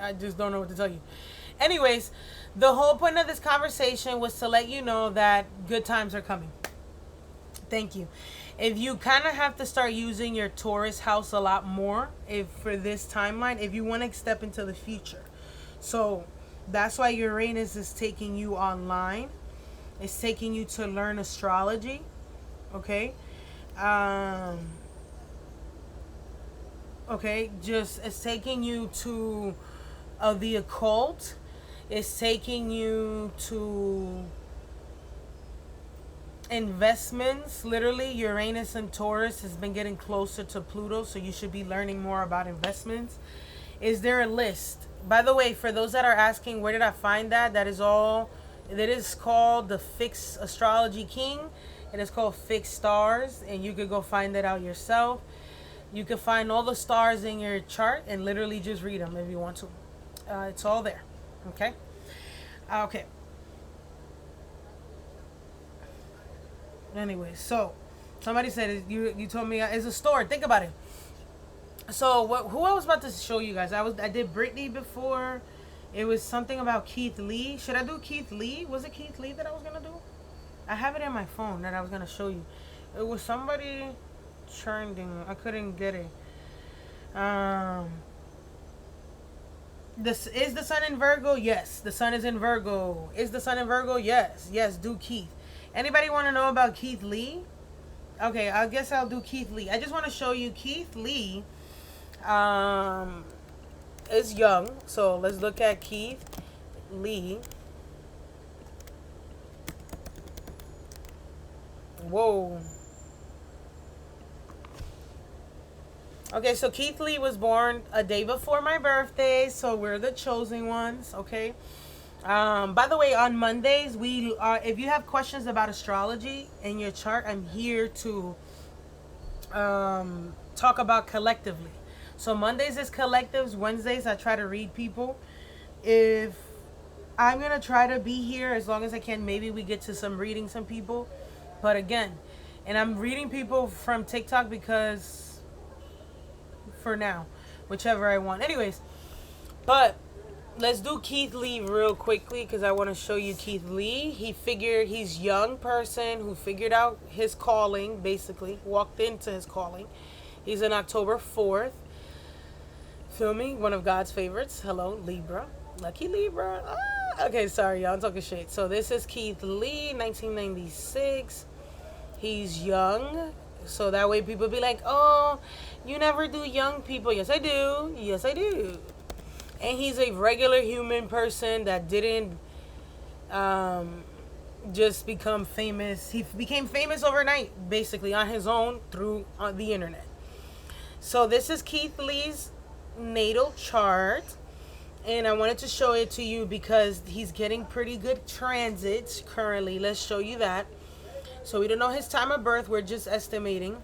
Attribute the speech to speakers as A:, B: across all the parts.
A: I just don't know what to tell you. Anyways, the whole point of this conversation was to let you know that good times are coming. Thank you. If you kind of have to start using your Taurus house a lot more, if for this timeline, if you want to step into the future, so that's why Uranus is taking you online. It's taking you to learn astrology. Okay. Um. Okay. Just it's taking you to the occult. It's taking you to investments. Literally, Uranus and Taurus has been getting closer to Pluto, so you should be learning more about investments. Is there a list? By the way, for those that are asking where did I find that, that is called the Fixed Astrology King. It is called Fixed Stars, and you could go find that out yourself. You can find all the stars in your chart and literally just read them if you want to. It's all there. Okay. Okay. Anyway, so somebody said you told me it's a store. Think about it. So who I was about to show you guys? I did Britney before. It was something about Keith Lee. Should I do Keith Lee? Was it Keith Lee that I was gonna do? I have it in my phone that I was gonna show you. It was somebody trending. I couldn't get it. This is the sun in Virgo. Yes, the sun is in Virgo. Is the sun in Virgo? Yes. Yes. Do Keith. Anybody want to know about Keith Lee? Okay, I guess I'll do Keith Lee. I just want to show you Keith Lee. Is young. So let's look at Keith Lee. Whoa. Okay, so Keith Lee was born a day before my birthday, so we're the chosen ones, okay? By the way, on Mondays, if you have questions about astrology in your chart, I'm here to talk about collectively. So Mondays is collectives. Wednesdays, I try to read people. If I'm going to try to be here as long as I can, maybe we get to reading some people. But again, and I'm reading people from TikTok because for now, whichever I want. Anyways, but let's do Keith Lee real quickly because I want to show you Keith Lee. He's young person who figured out his calling, basically walked into his calling. He's on October 4th. Feel me? One of God's favorites. Hello, Libra. Lucky Libra. Okay, sorry, y'all. I'm talking shit. So this is Keith Lee, 1996. He's young. So that way people be like, oh, you never do young people. Yes, I do. Yes, I do. And he's a regular human person that didn't just become famous. He became famous overnight, basically, on his own through the internet. So this is Keith Lee's natal chart. And I wanted to show it to you because he's getting pretty good transits currently. Let's show you that. So we don't know his time of birth. We're just estimating.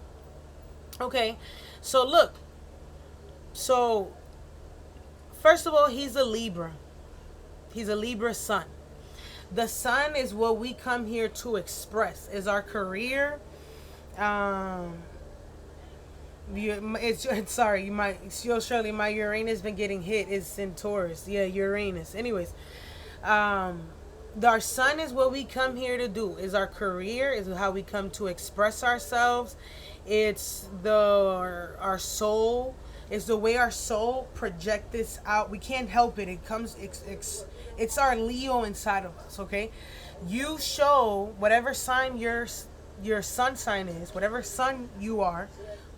A: Okay. So look. So first of all, he's a Libra. He's a Libra sun. The sun is what we come here to express. Is our career. Sorry, surely my Uranus been getting hit. It's in Taurus. Yeah, Uranus. Anyways, our sun is what we come here to do. Is our career. Is how we come to express ourselves. It's our soul. It's the way our soul project this out. We can't help it. It comes. It's our Leo inside of us. Okay, you show whatever sign your sun sign is, whatever sun you are.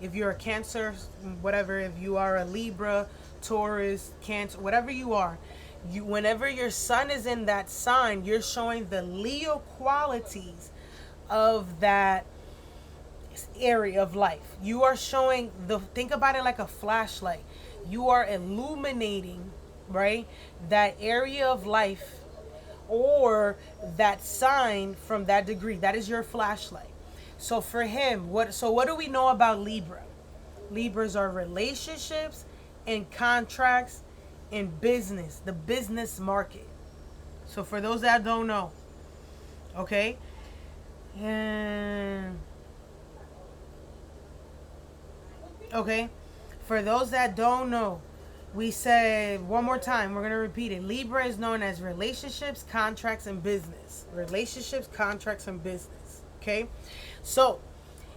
A: If you're a Cancer, whatever. If you are a Libra, Taurus, Cancer, whatever you are, whenever your sun is in that sign, you're showing the Leo qualities of that area of life. You are showing think about it like a flashlight. You are illuminating, right, that area of life or that sign from that degree. That is your flashlight. So for him, what do we know about Libra? Libras are relationships and contracts and business, the business market. So for those that don't know, okay? And okay, for those that don't know, We said one more time, we're going to repeat it. Libra is known as relationships, contracts, and business. Relationships, contracts, and business. Okay? So,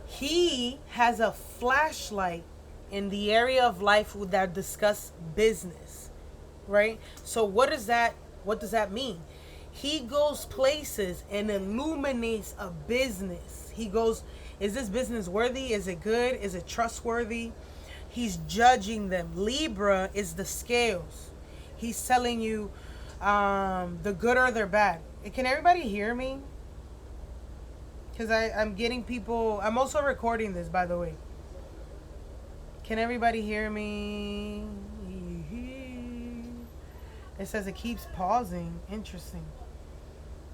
A: he has a flashlight in the area of life that discuss business. Right? So, what does that mean? He goes places and illuminates a business. He goes, is this business worthy? Is it good? Is it trustworthy? He's judging them. Libra is the scales. He's telling you the good or the bad. Can everybody hear me? Because I'm getting people. I'm also recording this, by the way. Can everybody hear me? It says it keeps pausing. Interesting.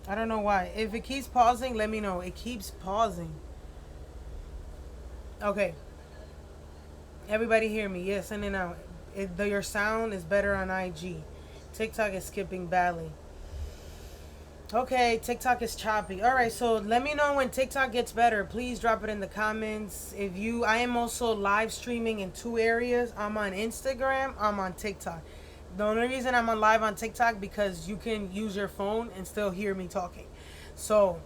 A: I don't know why. If it keeps pausing, let me know. It keeps pausing. Okay. Everybody hear me? Yes, in and out. Your sound is better on IG. TikTok is skipping badly. Okay, TikTok is choppy. All right, so let me know when TikTok gets better. Please drop it in the comments. I am also live streaming in 2 areas. I'm on Instagram. I'm on TikTok. The only reason I'm on live on TikTok because you can use your phone and still hear me talking. So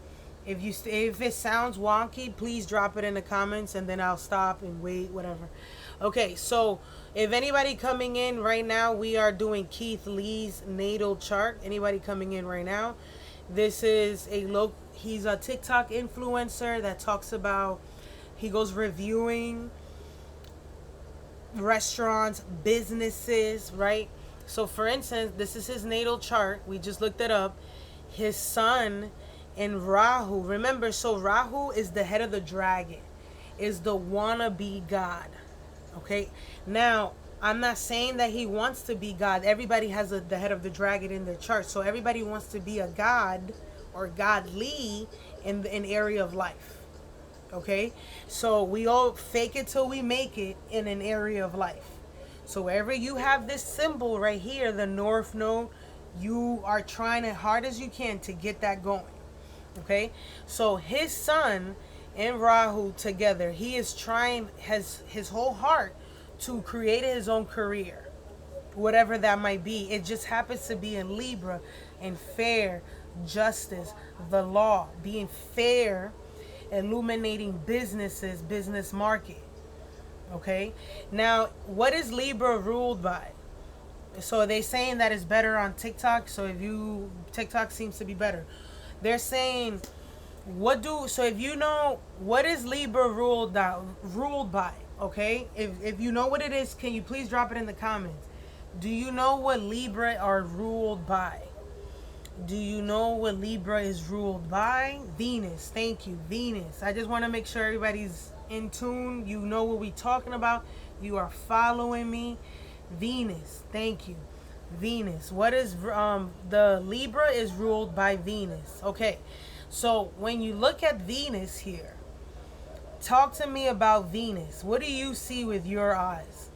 A: if it sounds wonky, please drop it in the comments and then I'll stop and wait, whatever. Okay, so if anybody coming in right now, we are doing Keith Lee's natal chart. Anybody coming in right now? This is he's a TikTok influencer that talks about, he goes reviewing restaurants, businesses, right? So for instance, this is his natal chart. We just looked it up. His sun in Rahu. Remember, so Rahu is the head of the dragon, is the wannabe god. Okay, now I'm not saying that he wants to be God. Everybody has the head of the dragon in their chart, so everybody wants to be a god or godly in an area of life. Okay, so we all fake it till we make it in an area of life. So wherever you have this symbol right here, the North Node, you are trying as hard as you can to get that going. Okay, so his sun and Rahu together, he is trying, has his whole heart to create his own career, whatever that might be. It just happens to be in Libra, and fair, justice, the law, being fair, illuminating businesses, business market. Okay, now what is Libra ruled by? So they saying that it's better on TikTok. So TikTok seems to be better. They're saying, so if you know what is Libra ruled by, okay? If you know what it is, can you please drop it in the comments? Do you know what Libra are ruled by? Do you know what Libra is ruled by? Venus. Thank you, Venus. I just want to make sure everybody's in tune. You know what we're talking about. You are following me. Venus. Thank you. Venus. What is the Libra is ruled by Venus. Okay. So when you look at Venus here, talk to me about Venus. What do you see with your eyes?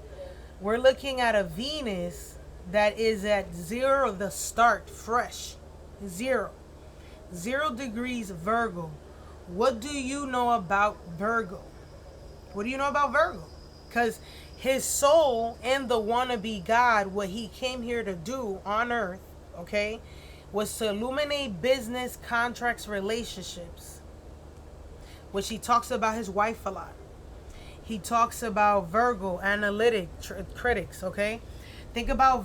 A: We're looking at a Venus that is at 0, the start, fresh. 0 degrees Virgo. What do you know about Virgo? What do you know about Virgo? Because his soul and the wannabe God, what he came here to do on earth, okay, was to illuminate business, contracts, relationships, which he talks about his wife a lot. He talks about Virgo, critics, okay? Think about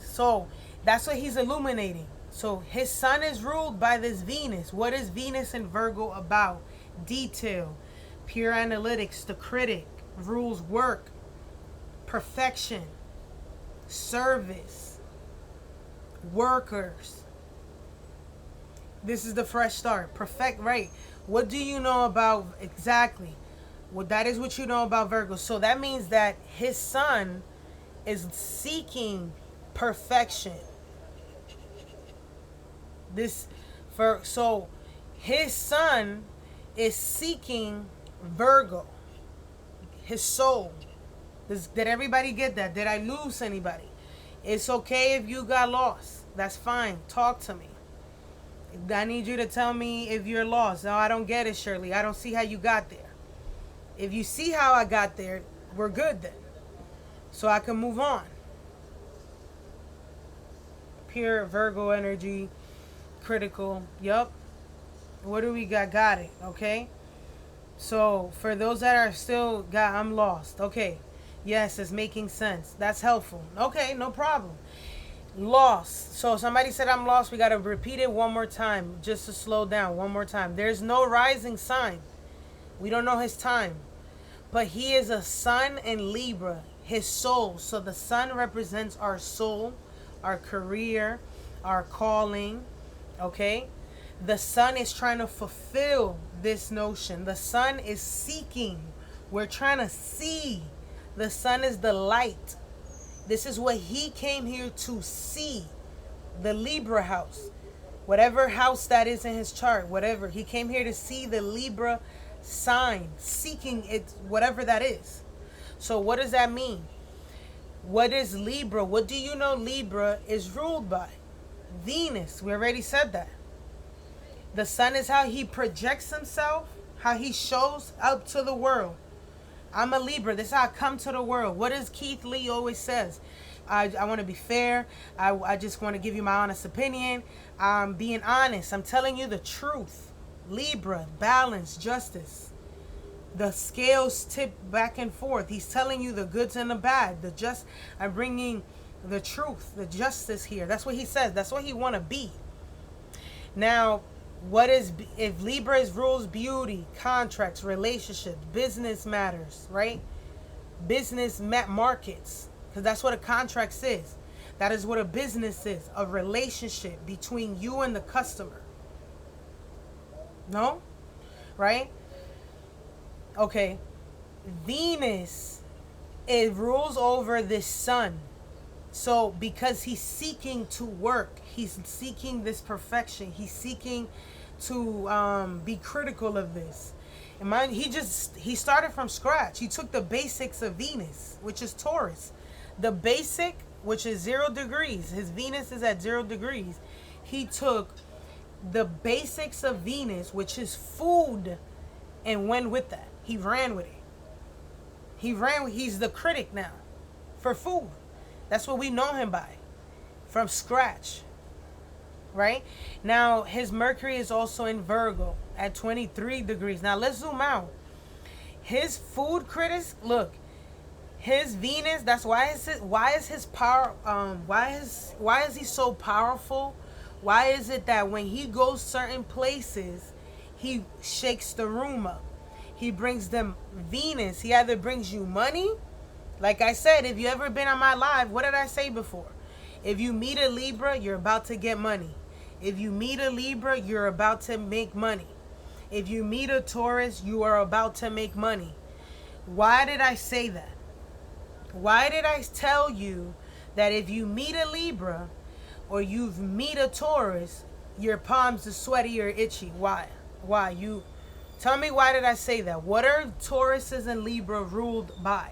A: so that's what he's illuminating. So his sun is ruled by this Venus. What is Venus and Virgo about? Detail, pure analytics, the critic, rules work, perfection, service, workers. This is the fresh start. Perfect, right? What do you know about exactly? Well, that is what you know about Virgo. So that means that his sun is seeking perfection. So his sun is seeking Virgo, his soul. Did everybody get that? Did I lose anybody? It's okay if you got lost. That's fine. Talk to me. I need you to tell me if you're lost. No, I don't get it, Shirley. I don't see how you got there. If you see how I got there, we're good then. So I can move on. pure Virgo energy, critical. Yup. What do we got? Got it. Okay. So for those that are still got, I'm lost. Okay. Yes, it's making sense. That's helpful. Okay, no problem. Lost. So somebody said I'm lost. We got to repeat it one more time just to slow down. One more time. There's no rising sign. We don't know his time. But he is a sun in Libra, his soul. So the sun represents our soul, our career, our calling. Okay? The sun is trying to fulfill this notion. The sun is seeking. We're trying to see. The sun is the light. This is what he came here to see. The Libra house. Whatever house that is in his chart, whatever. He came here to see the Libra sign, seeking it, whatever that is. So what does that mean? What is Libra? What do you know Libra is ruled by? Venus. We already said that. The sun is how he projects himself, how he shows up to the world. I'm a Libra. This is how I come to the world. What does Keith Lee always says? I want to be fair. I just want to give you my honest opinion. I'm being honest. I'm telling you the truth. Libra, balance, justice. The scales tip back and forth. He's telling you the goods and the bad. I'm bringing the truth, the justice here. That's what he says. That's what he want to be. Now, if Libra rules beauty, contracts, relationships, business matters, right? Business markets, because that's what a contract is. That is what a business is, a relationship between you and the customer. No? Right? Okay. Venus, it rules over this sun. So because he's seeking to work, he's seeking this perfection, he's seeking to be critical of this. And mind, he started from scratch. He took the basics of Venus, which is Taurus. The basic, which is 0 degrees. His Venus is at 0 degrees. He took the basics of Venus, which is food, and went with that. He ran with it. He's the critic now for food. That's what we know him by, from scratch, right? Now, his Mercury is also in Virgo at 23 degrees. Now, let's zoom out. His food critics, look, his Venus, that's why is his power, why is he so powerful? Why is it that when he goes certain places, he shakes the room up? He brings them Venus. He either brings you money. Like I said, if you ever been on my live, what did I say before? If you meet a Libra, you're about to get money. If you meet a Libra, you're about to make money. If you meet a Taurus, you are about to make money. Why did I say that? Why did I tell you that if you meet a Libra or you meet a Taurus, your palms are sweaty or itchy? Why? You tell me, why did I say that? What are Tauruses and Libra ruled by?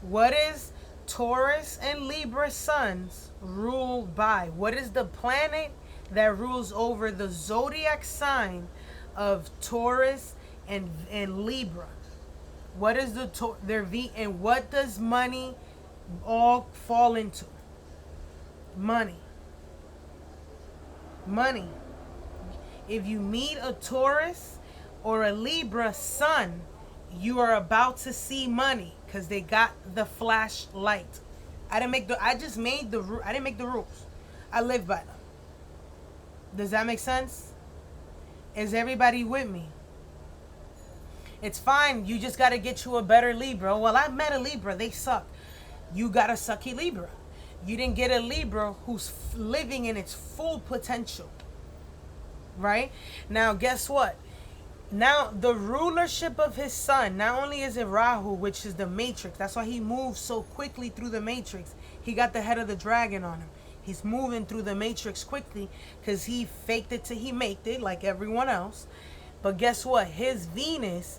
A: What is Taurus and Libra suns ruled by? What is the planet that rules over the zodiac sign of Taurus and Libra? What is and what does money all fall into? Money. If you meet a Taurus or a Libra sun, you are about to see money because they got the flashlight. I didn't make the rules. I live by them. Does that make sense? Is everybody with me? It's fine. You just got to get you a better Libra. Well, I met a Libra. They suck. You got a sucky Libra. You didn't get a Libra who's living in its full potential. Right? Now, guess what? Now, the rulership of his sun, not only is it Rahu, which is the matrix. That's why he moves so quickly through the matrix. He got the head of the dragon on him. He's moving through the matrix quickly because he faked it till he made it, like everyone else. But guess what? His Venus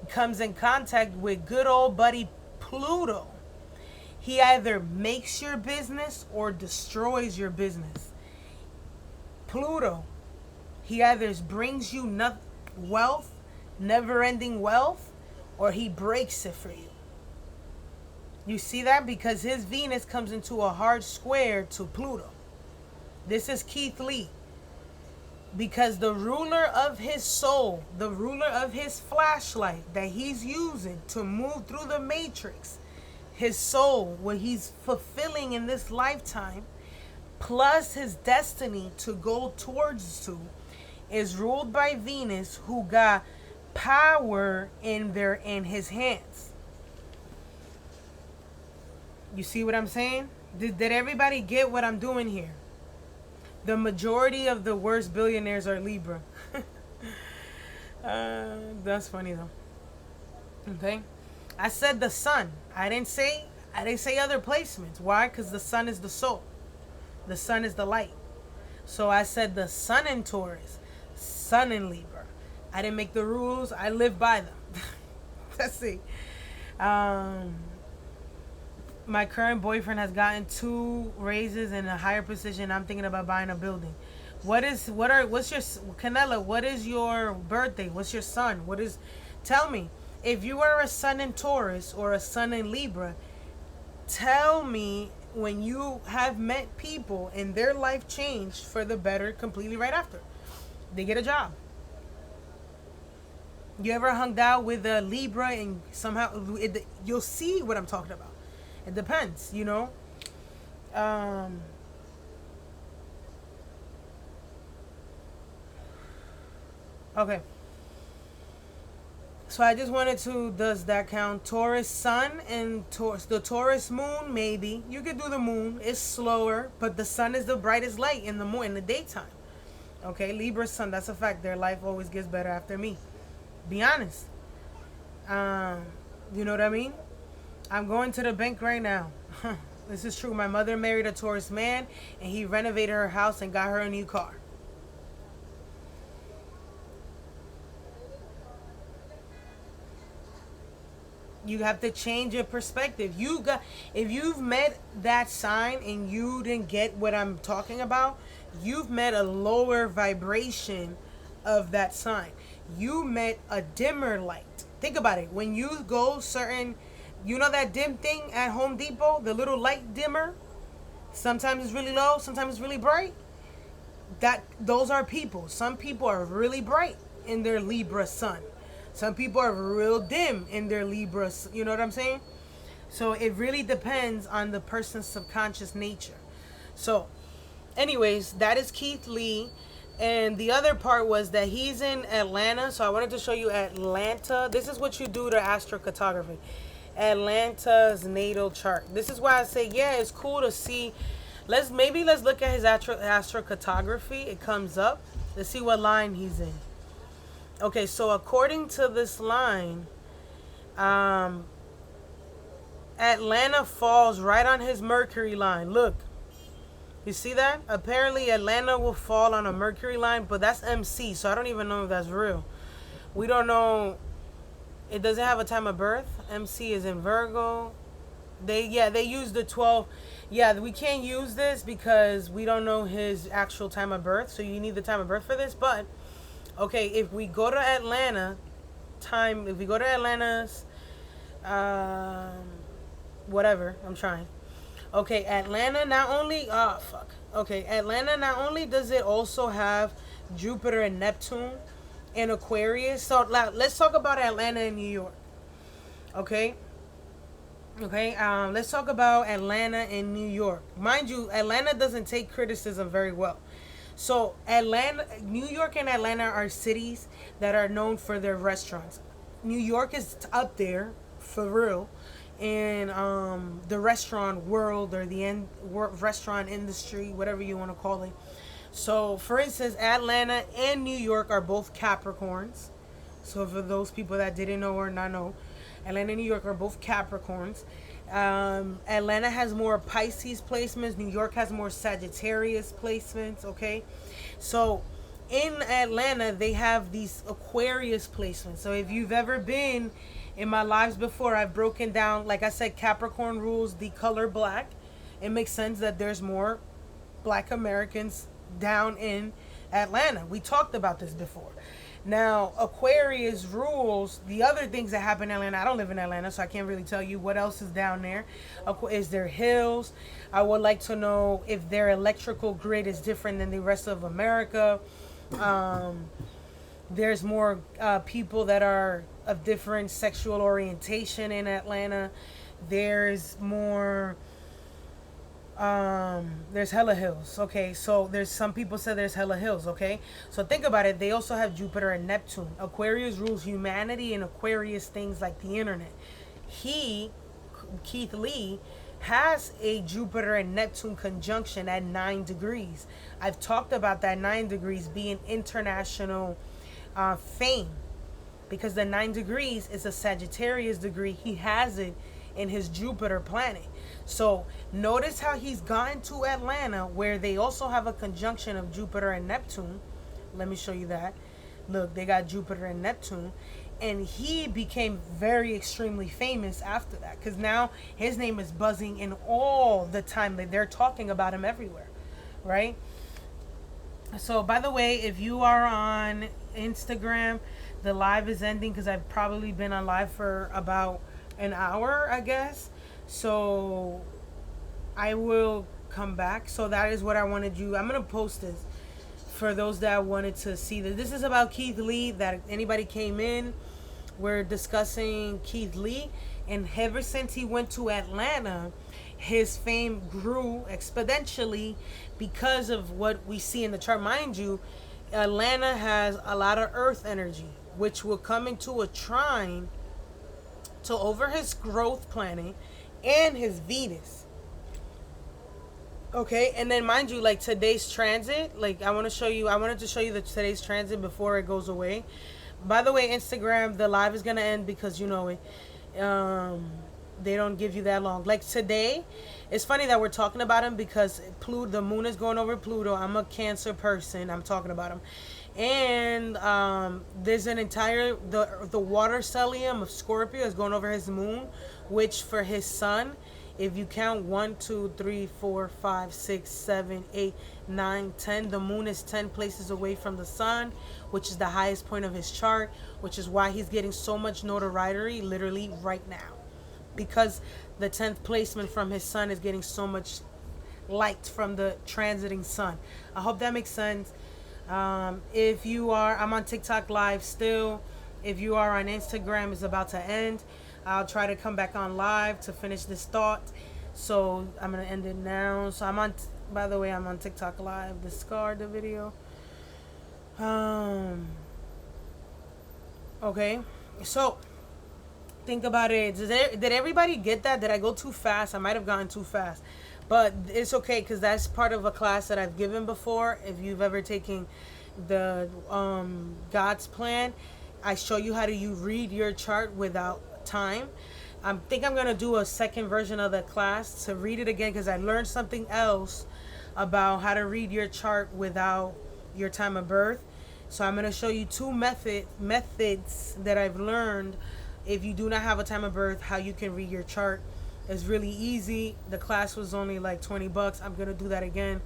A: comes in contact with good old buddy Pluto. He either makes your business or destroys your business. Pluto, he either brings you wealth, never-ending wealth, or he breaks it for you. You see that? Because his Venus comes into a hard square to Pluto. This is Keith Lee. Because the ruler of his soul, the ruler of his flashlight that he's using to move through the matrix, his soul, what he's fulfilling in this lifetime, plus his destiny to go towards to, is ruled by Venus, who got power in his hands. You see what I'm saying? Did everybody get what I'm doing here? The majority of the worst billionaires are Libra. That's funny though. Okay, I said the sun. I didn't say other placements. Why? Because the sun is the soul. The sun is the light. So I said the sun in Taurus, sun in Libra. I didn't make the rules. I live by them. Let's see. My current boyfriend has gotten 2 raises in a higher position. I'm thinking about buying a building. What's your Canela? What is your birthday? What's your sun? Tell me. If you are a sun in Taurus or a sun in Libra, tell me when you have met people and their life changed for the better completely right after they get a job. You ever hung out with a Libra and somehow you'll see what I'm talking about. It depends, you know. Okay. So I just wanted to, does that count? Taurus sun and the Taurus moon, maybe. You could do the moon. It's slower, but the sun is the brightest light in the daytime. Okay, Libra sun, that's a fact. Their life always gets better after me. Be honest. You know what I mean? I'm going to the bank right now. This is true. My mother married a Taurus man, and he renovated her house and got her a new car. You have to change your perspective. If you've met that sign and you didn't get what I'm talking about, you've met a lower vibration of that sign. You met a dimmer light. Think about it. When you go certain, you know that dim thing at Home Depot, the little light dimmer? Sometimes it's really low, sometimes it's really bright. Those are people. Some people are really bright in their Libra sun. Some people are real dim in their Libra, you know what I'm saying? So it really depends on the person's subconscious nature. So anyways, that is Keith Lee. And the other part was that he's in Atlanta. So I wanted to show you Atlanta. This is what you do to astrocartography. Atlanta's natal chart. This is why I say, yeah, it's cool to see. Let's look at his astrocartography. It comes up. Let's see what line he's in. Okay, so according to this line, Atlanta falls right on his Mercury line. Look. You see that? Apparently Atlanta will fall on a Mercury line, but that's MC, so I don't even know if that's real. We don't know. It doesn't have a time of birth. MC is in Virgo. They use the 12. Yeah, we can't use this because we don't know his actual time of birth, so you need the time of birth for this. But okay, if we go to Atlanta's whatever, I'm trying. Okay, Atlanta not only does it also have Jupiter and Neptune in Aquarius. So let's talk about Atlanta and New York. Okay, let's talk about Atlanta and New York. Mind you, Atlanta doesn't take criticism very well. So New York and Atlanta are cities that are known for their restaurants. New York is up there for real in the restaurant world or the restaurant industry, whatever you want to call it. So, for instance, Atlanta and New York are both Capricorns. So, for those people that didn't know or not know, Atlanta and New York are both Capricorns. Atlanta has more Pisces placements. New York has more Sagittarius placements, okay? So, in Atlanta, they have these Aquarius placements. So, if you've ever been in my lives before, I've broken down, like I said, Capricorn rules the color black. It makes sense that there's more Black Americans down in Atlanta. We talked about this before. Now, Aquarius rules the other things that happen in Atlanta. I don't live in Atlanta, so I can't really tell you what else is down there. Is there hills? I would like to know if their electrical grid is different than the rest of America. Um, there's more people that are of different sexual orientation in Atlanta. There's more there's hella hills. Okay, so there's some people say there's hella hills. Okay, so think about it. They also have Jupiter and Neptune. Aquarius rules humanity, and Aquarius things like the internet. He, Keith Lee, has a Jupiter and Neptune conjunction at 9 degrees. I've talked about that 9 degrees being international fame, because the 9 degrees is a Sagittarius degree. He has it in his Jupiter planet. So notice how he's gotten to Atlanta, where they also have a conjunction of Jupiter and Neptune. Let me show you that. Look, they got Jupiter and Neptune. And he became very extremely famous after that, because now his name is buzzing in all the time. They're talking about him everywhere, right? So, by the way, if you are on Instagram, the live is ending because I've probably been on live for about an hour, I guess. So, I will come back. So, that is what I wanted you. I'm going to post this for those that wanted to see this. This is about Keith Lee. That anybody came in, we're discussing Keith Lee. And ever since he went to Atlanta, his fame grew exponentially because of what we see in the chart. Mind you, Atlanta has a lot of earth energy, which will come into a trine to over his growth planet and his Venus. Okay, and then mind you, like today's transit, like I wanted to show you the today's transit before it goes away. By the way, Instagram, the live is gonna end because you know it. They don't give you that long. Like today, it's funny that we're talking about him because Pluto, the moon is going over Pluto. I'm a Cancer person. I'm talking about him, and there's an entire the water stellium of Scorpio is going over his moon, which for his sun, if you count 1, 2, 3, 4, 5, 6, 7, 8, 9, 10, the moon is 10 places away from the sun, which is the highest point of his chart, which is why he's getting so much notoriety literally right now. Because the 10th placement from his sun is getting so much light from the transiting sun. I hope that makes sense. If you are, I'm on TikTok live still. If you are on Instagram, it's about to end. I'll try to come back on live to finish this thought. So I'm going to end it now. So I'm on, by the way, I'm on TikTok live. Discard the video. Okay. So think about it. Did everybody get that? Did I go too fast? I might have gone too fast. But it's okay because that's part of a class that I've given before. If you've ever taken the God's plan, I show you how to read your chart without time. I think I'm going to do a second version of the class to read it again because I learned something else about how to read your chart without your time of birth. So I'm going to show you two methods that I've learned if you do not have a time of birth, how you can read your chart. It's really easy. The class was only like $20. I'm going to do that again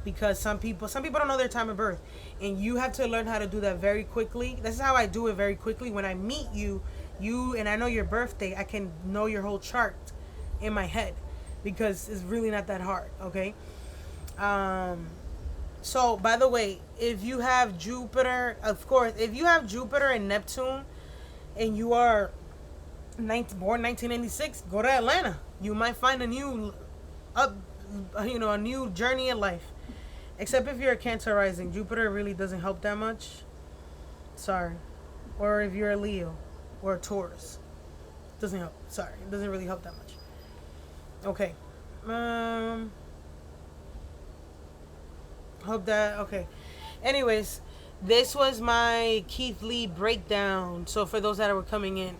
A: because some people don't know their time of birth, and you have to learn how to do that very quickly. This is how I do it very quickly. When I meet you and I know your birthday, I can know your whole chart in my head because it's really not that hard. Okay. So by the way, if you have Jupiter, of course, if you have Jupiter and Neptune and you are born 1996, go to Atlanta. You might find a new a new journey in life. Except if you're a Cancer rising, Jupiter really doesn't help that much. Sorry. Or if you're a Leo or a Taurus, doesn't help. Sorry, it doesn't really help that much. Okay. Hope that okay. Anyways, this was my Keith Lee breakdown. So for those that were coming in,